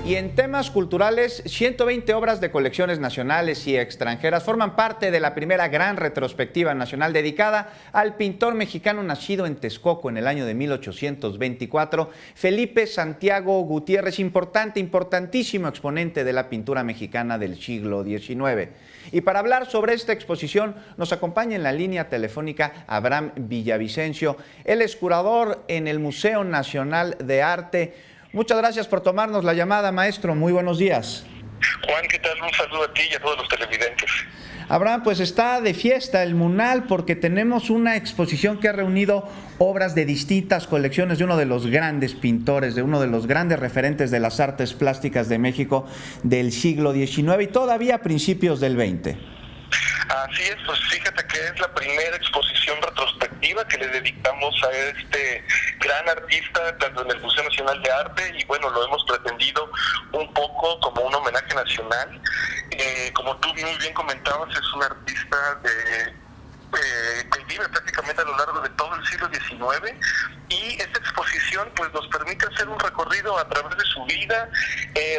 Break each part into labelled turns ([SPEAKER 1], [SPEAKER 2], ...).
[SPEAKER 1] Y en temas culturales, 120 obras de colecciones nacionales y extranjeras forman parte de la primera gran retrospectiva nacional dedicada al pintor mexicano nacido en Texcoco en el año de 1824, Felipe Santiago Gutiérrez, importantísimo exponente de la pintura mexicana del siglo XIX. Y para hablar sobre esta exposición nos acompaña en la línea telefónica Abraham Villavicencio. Él es curador en el Museo Nacional de Arte. Muchas gracias por tomarnos la llamada, maestro. Muy buenos días.
[SPEAKER 2] Juan, ¿qué tal? Un saludo a ti y a todos los televidentes.
[SPEAKER 1] Abraham, pues está de fiesta el MUNAL porque tenemos una exposición que ha reunido obras de distintas colecciones de uno de los grandes pintores, de uno de los grandes referentes de las artes plásticas de México del siglo XIX y todavía a principios del XX.
[SPEAKER 2] Así es, pues fíjate que es la primera exposición retrospectiva que le dedicamos a este gran artista, tanto en el Museo Nacional de Arte, y bueno, lo hemos pretendido un poco como un homenaje nacional. Como tú muy bien comentabas, es un artista que vive prácticamente a lo largo de todo el siglo XIX, y esta exposición pues nos permite hacer un recorrido a través de su vida,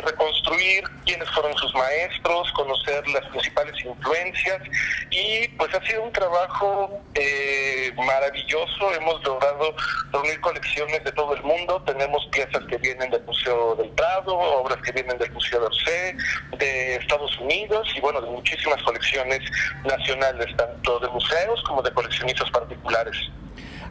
[SPEAKER 2] reconstruir quiénes fueron sus maestros, conocer las principales influencias, y pues ha sido un trabajo maravilloso. Hemos logrado reunir colecciones de todo el mundo. Tenemos piezas que vienen del Museo del Prado, obras que vienen del Museo d'Orsay, de Estados Unidos, y bueno, de muchísimas colecciones nacionales, tanto de museos como de coleccionistas particulares.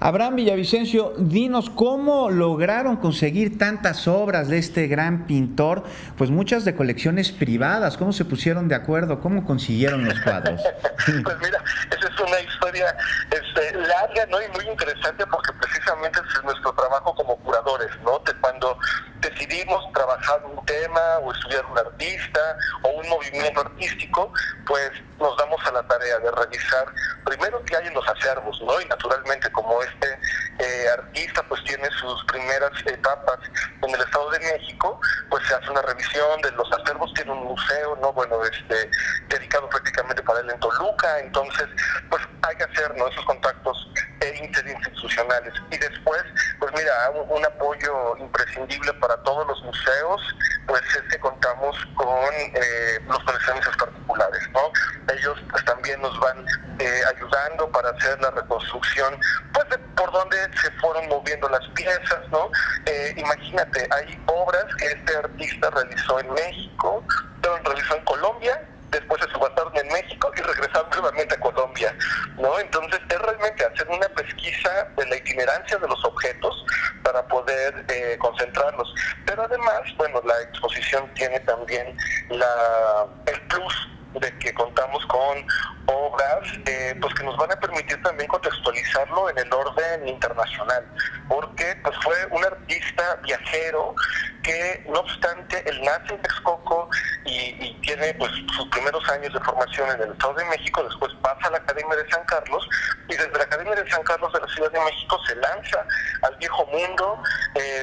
[SPEAKER 1] Abraham Villavicencio, dinos cómo lograron conseguir tantas obras de este gran pintor, pues muchas de colecciones privadas. ¿Cómo se pusieron de acuerdo? ¿Cómo consiguieron los cuadros?
[SPEAKER 2] Pues mira, esa es una historia larga, ¿no? Y muy interesante, porque precisamente ese es nuestro trabajo como curadores, ¿no? Cuando decidimos trabajar un tema o estudiar un artista o un movimiento artístico, pues nos damos a la tarea de revisar primero qué hay en los acervos, ¿no? Y naturalmente, como artista pues tiene sus primeras etapas en el Estado de México, pues se hace una revisión de los acervos. Tiene un museo, ¿no? Bueno, dedicado prácticamente para él en Toluca. Entonces pues hay que hacer, ¿no?, esos contactos interinstitucionales. Y después, pues mira, un apoyo imprescindible para todos los museos, pues es que contamos con los coleccionistas particulares, ¿no? Ellos pues también nos van ayudando para hacer la reconstrucción, pues de por dónde se fueron moviendo las piezas, ¿no? Imagínate, hay obras que este artista realizó en México, realizó en Colombia, después se subastaron en México y regresaron nuevamente a Colombia, ¿no? Entonces es realmente hacer una pesquisa de la itinerancia de los objetos para poder concentrarlos. Pero además, bueno, la exposición tiene también el plus de que contamos con obras pues que nos van a permitir también contextualizarlo en el orden internacional, porque pues fue un artista viajero que, no obstante, él nace en Texcoco y tiene pues sus primeros años de formación en el Estado de México. Después pasa a la Academia de San Carlos, y desde la Academia de San Carlos de la Ciudad de México se lanza al viejo mundo,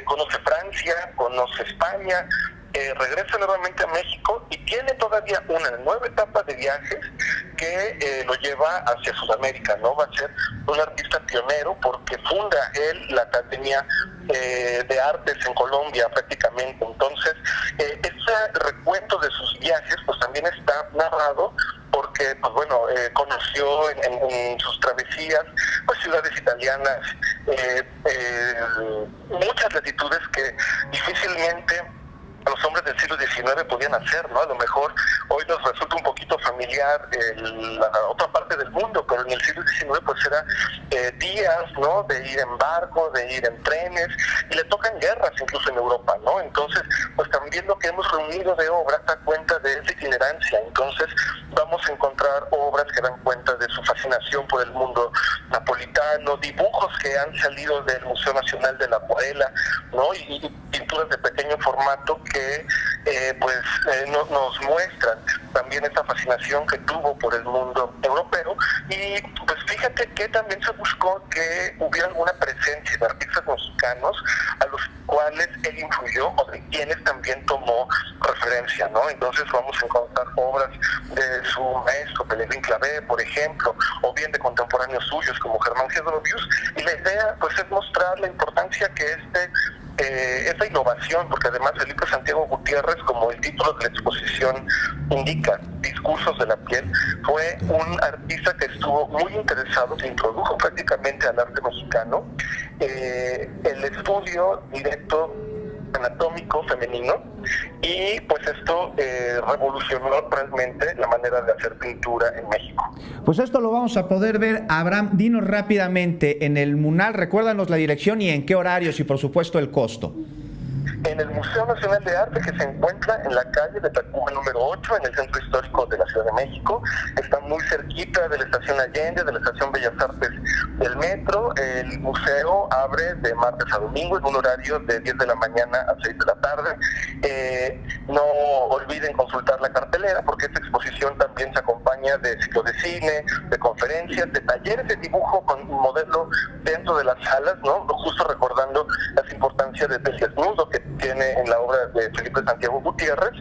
[SPEAKER 2] conoce Francia, conoce España, regresa nuevamente a México y tiene todavía una nueva etapa de viajes que lo lleva hacia Sudamérica, ¿no? Va a ser un artista pionero porque funda él la Academia de Artes en Colombia prácticamente. Entonces, ese recuento de sus viajes pues también está narrado, porque pues bueno, conoció en sus travesías pues ciudades italianas, muchas latitudes que difícilmente los hombres del siglo XIX podían hacer, ¿no? A lo mejor hoy nos resulta un poquito familiar la otra parte del mundo, pero en el siglo XIX pues era días, ¿no?, de ir en barco, de ir en trenes, y le tocan guerras incluso en Europa, ¿no? Entonces pues también lo que hemos reunido de obras da cuenta de esa itinerancia. Entonces vamos a encontrar obras que dan cuenta de su fascinación por el mundo napolitano, dibujos que han salido del Museo Nacional de la Acuarela, ¿no? Y pinturas de pequeño formato que nos muestran también esta fascinación que tuvo por el mundo europeo. Y pues fíjate que también se buscó que hubiera alguna presencia de artistas mexicanos a los cuales él influyó o de quienes también tomó referencia, ¿no? Entonces vamos a encontrar obras de su maestro Pellegrín Clavé, por ejemplo, o bien de contemporáneos suyos como Germán Gedrovius, y la idea pues es mostrar la importancia que este esa innovación, porque además Felipe Santiago Gutiérrez, como el título de la exposición indica, Discursos de la piel, fue un artista que estuvo muy interesado, que introdujo prácticamente al arte mexicano el estudio directo anatómico femenino, y pues esto revolucionó realmente la manera de hacer pintura en México.
[SPEAKER 1] Pues esto lo vamos a poder ver. Abraham, dinos rápidamente, en el MUNAL, recuérdanos la dirección y en qué horarios y por supuesto el costo.
[SPEAKER 2] En el Museo Nacional de Arte, que se encuentra en la calle de Tacuba número 8, en el Centro Histórico de la Ciudad de México. Está muy cerquita de la Estación Allende, de la Estación Bellas Artes del Metro. El museo abre de martes a domingo en un horario de 10 de la mañana a 6 de la tarde. No olviden consultar la cartelera, porque esta exposición también se acompaña de ciclo de cine, de conferencias, de talleres de dibujo con un modelo dentro de las salas, ¿no? Justo recordando las importancias del desnudo que tiene en la obra de Felipe Santiago Gutiérrez.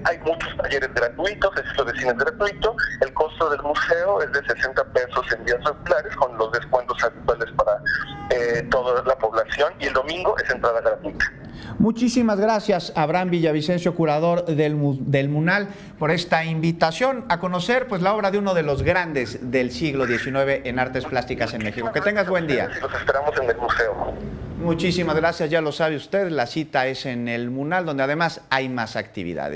[SPEAKER 2] Hay muchos talleres gratuitos, el ciclo de cine es gratuito. El costo del museo es de 60 pesos en días regulares, con los descuentos habituales para toda la población, y el domingo es entrada gratuita.
[SPEAKER 1] Muchísimas gracias, Abraham Villavicencio, curador del MUNAL, por esta invitación a conocer pues la obra de uno de los grandes del siglo XIX en artes plásticas en México. Que tengas buen día.
[SPEAKER 2] Los esperamos en el museo.
[SPEAKER 1] Muchísimas gracias, ya lo sabe usted, la cita es en el MUNAL, donde además hay más actividades.